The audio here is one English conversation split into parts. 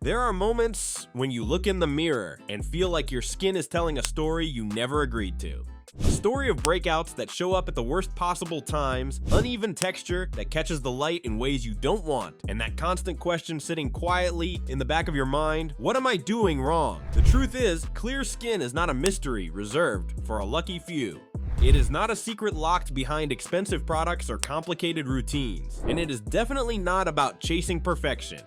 There are moments when you look in the mirror and feel like your skin is telling a story you never agreed to. A story of breakouts that show up at the worst possible times, uneven texture that catches the light in ways you don't want, and that constant question sitting quietly in the back of your mind, what am I doing wrong? The truth is, clear skin is not a mystery reserved for a lucky few. It is not a secret locked behind expensive products or complicated routines, and it is definitely not about chasing perfection.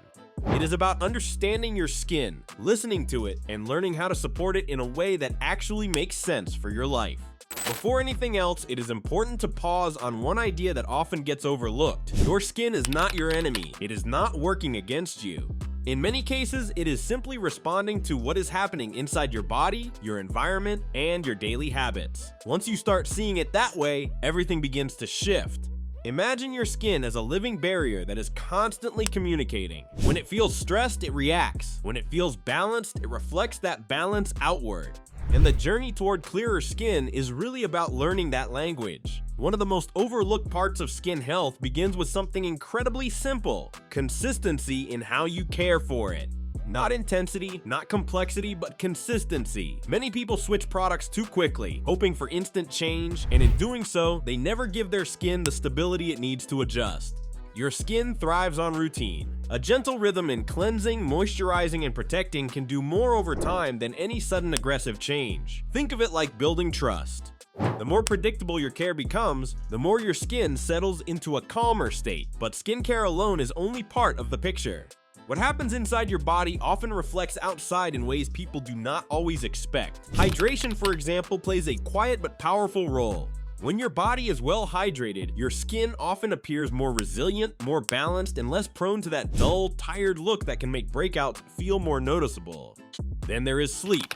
It is about understanding your skin, listening to it, and learning how to support it in a way that actually makes sense for your life. Before anything else, it is important to pause on one idea that often gets overlooked. Your skin is not your enemy. It is not working against you. In many cases, it is simply responding to what is happening inside your body, your environment, and your daily habits. Once you start seeing it that way, everything begins to shift. Imagine your skin as a living barrier that is constantly communicating. When it feels stressed, it reacts. When it feels balanced, it reflects that balance outward. And the journey toward clearer skin is really about learning that language. One of the most overlooked parts of skin health begins with something incredibly simple: consistency in how you care for it. Not intensity, not complexity, but consistency. Many people switch products too quickly, hoping for instant change, and in doing so, they never give their skin the stability it needs to adjust. Your skin thrives on routine. A gentle rhythm in cleansing, moisturizing, and protecting can do more over time than any sudden aggressive change. Think of it like building trust. The more predictable your care becomes, the more your skin settles into a calmer state. But skincare alone is only part of the picture. What happens inside your body often reflects outside in ways people do not always expect. Hydration, for example, plays a quiet but powerful role. When your body is well hydrated, your skin often appears more resilient, more balanced, and less prone to that dull, tired look that can make breakouts feel more noticeable. Then there is sleep.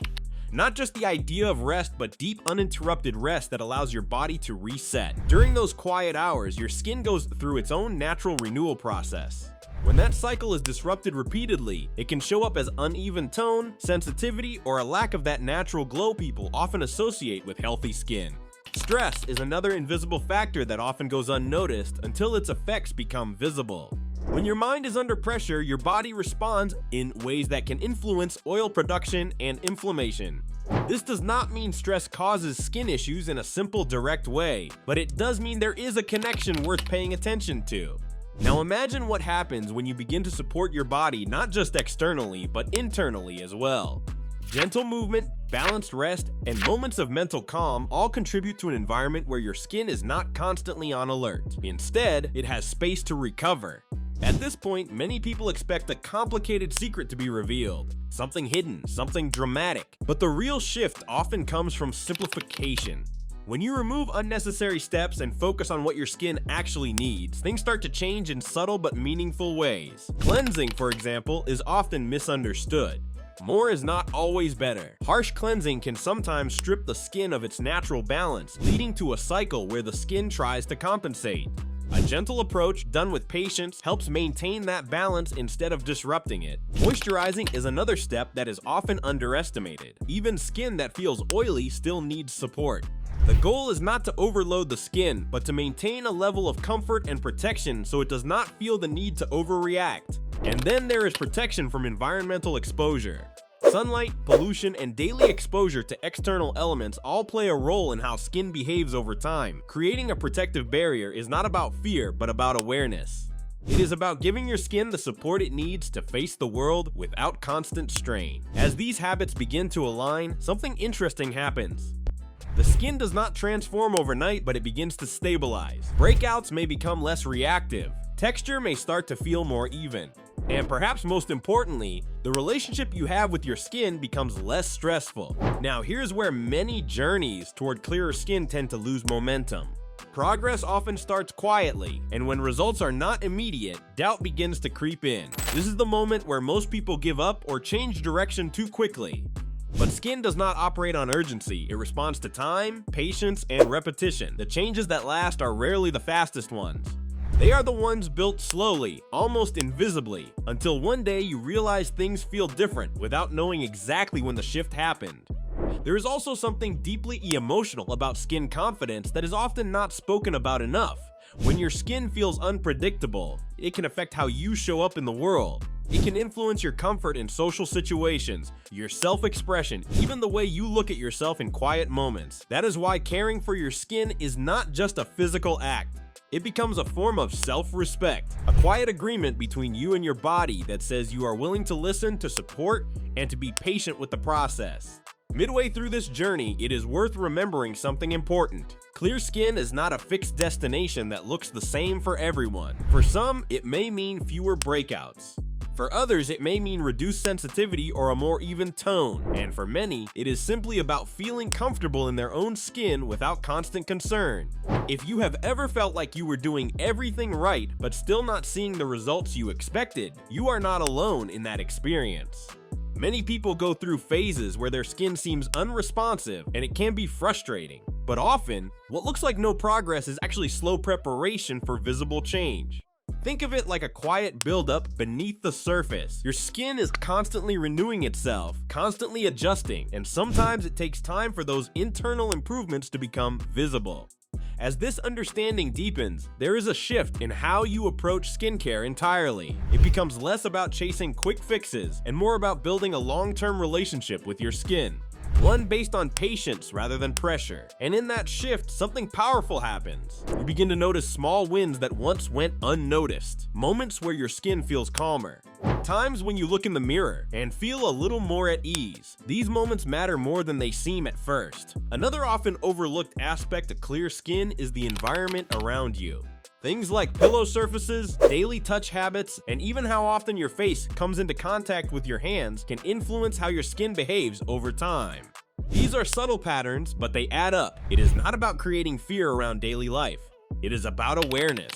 Not just the idea of rest, but deep, uninterrupted rest that allows your body to reset. During those quiet hours, your skin goes through its own natural renewal process. When that cycle is disrupted repeatedly, it can show up as uneven tone, sensitivity, or a lack of that natural glow people often associate with healthy skin. Stress is another invisible factor that often goes unnoticed until its effects become visible. When your mind is under pressure, your body responds in ways that can influence oil production and inflammation. This does not mean stress causes skin issues in a simple, direct way, but it does mean there is a connection worth paying attention to. Now imagine what happens when you begin to support your body not just externally, but internally as well. Gentle movement, balanced rest, and moments of mental calm all contribute to an environment where your skin is not constantly on alert. Instead, it has space to recover. At this point, many people expect a complicated secret to be revealed, something hidden, something dramatic. But the real shift often comes from simplification. When you remove unnecessary steps and focus on what your skin actually needs, things start to change in subtle but meaningful ways. Cleansing, for example, is often misunderstood. More is not always better. Harsh cleansing can sometimes strip the skin of its natural balance, leading to a cycle where the skin tries to compensate. A gentle approach done with patience helps maintain that balance instead of disrupting it. Moisturizing is another step that is often underestimated. Even skin that feels oily still needs support. The goal is not to overload the skin, but to maintain a level of comfort and protection so it does not feel the need to overreact. And then there is protection from environmental exposure. Sunlight, pollution, and daily exposure to external elements all play a role in how skin behaves over time. Creating a protective barrier is not about fear, but about awareness. It is about giving your skin the support it needs to face the world without constant strain. As these habits begin to align, something interesting happens. The skin does not transform overnight, but it begins to stabilize. Breakouts may become less reactive. Texture may start to feel more even. And perhaps most importantly, the relationship you have with your skin becomes less stressful. Now, here's where many journeys toward clearer skin tend to lose momentum. Progress often starts quietly, and when results are not immediate, doubt begins to creep in. This is the moment where most people give up or change direction too quickly. But skin does not operate on urgency. It responds to time, patience, and repetition. The changes that last are rarely the fastest ones. They are the ones built slowly, almost invisibly, until one day you realize things feel different without knowing exactly when the shift happened. There is also something deeply emotional about skin confidence that is often not spoken about enough. When your skin feels unpredictable, it can affect how you show up in the world. It can influence your comfort in social situations, your self-expression, even the way you look at yourself in quiet moments. That is why caring for your skin is not just a physical act. It becomes a form of self-respect, a quiet agreement between you and your body that says you are willing to listen, to support, and to be patient with the process. Midway through this journey, it is worth remembering something important. Clear skin is not a fixed destination that looks the same for everyone. For some, it may mean fewer breakouts. For others, it may mean reduced sensitivity or a more even tone. And for many, it is simply about feeling comfortable in their own skin without constant concern. If you have ever felt like you were doing everything right but still not seeing the results you expected, you are not alone in that experience. Many people go through phases where their skin seems unresponsive and it can be frustrating. But often, what looks like no progress is actually slow preparation for visible change. Think of it like a quiet buildup beneath the surface. Your skin is constantly renewing itself, constantly adjusting, and sometimes it takes time for those internal improvements to become visible. As this understanding deepens, there is a shift in how you approach skincare entirely. It becomes less about chasing quick fixes and more about building a long-term relationship with your skin. One based on patience rather than pressure. And in that shift, something powerful happens. You begin to notice small wins that once went unnoticed. Moments where your skin feels calmer. Times when you look in the mirror and feel a little more at ease. These moments matter more than they seem at first. Another often overlooked aspect of clear skin is the environment around you. Things like pillow surfaces, daily touch habits, and even how often your face comes into contact with your hands can influence how your skin behaves over time. These are subtle patterns, but they add up. It is not about creating fear around daily life. It is about awareness.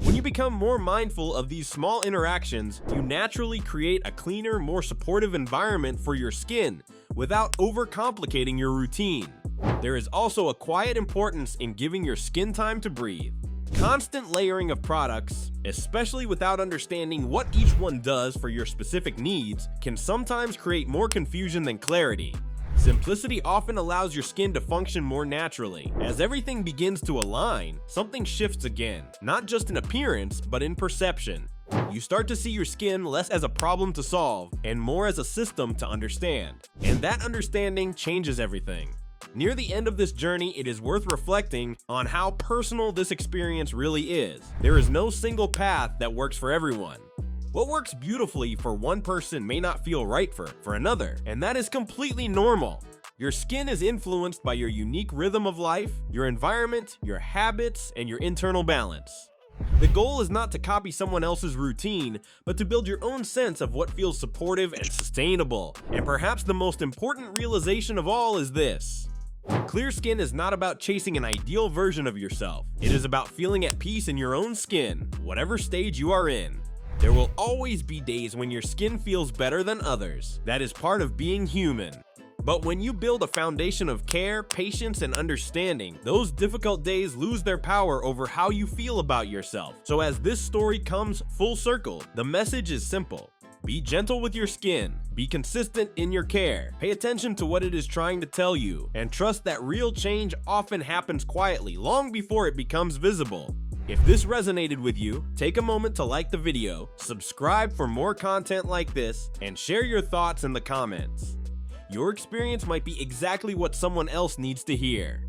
When you become more mindful of these small interactions, you naturally create a cleaner, more supportive environment for your skin without overcomplicating your routine. There is also a quiet importance in giving your skin time to breathe. Constant layering of products, especially without understanding what each one does for your specific needs, can sometimes create more confusion than clarity. Simplicity often allows your skin to function more naturally. As everything begins to align, something shifts again, not just in appearance, but in perception. You start to see your skin less as a problem to solve and more as a system to understand. And that understanding changes everything. Near the end of this journey, it is worth reflecting on how personal this experience really is. There is no single path that works for everyone. What works beautifully for one person may not feel right for another, and that is completely normal. Your skin is influenced by your unique rhythm of life, your environment, your habits, and your internal balance. The goal is not to copy someone else's routine, but to build your own sense of what feels supportive and sustainable. And perhaps the most important realization of all is this. Clear skin is not about chasing an ideal version of yourself. It is about feeling at peace in your own skin, whatever stage you are in. There will always be days when your skin feels better than others. That is part of being human. But when you build a foundation of care, patience, and understanding, those difficult days lose their power over how you feel about yourself. So as this story comes full circle, the message is simple. Be gentle with your skin, be consistent in your care, pay attention to what it is trying to tell you, and trust that real change often happens quietly, long before it becomes visible. If this resonated with you, take a moment to like the video, subscribe for more content like this, and share your thoughts in the comments. Your experience might be exactly what someone else needs to hear.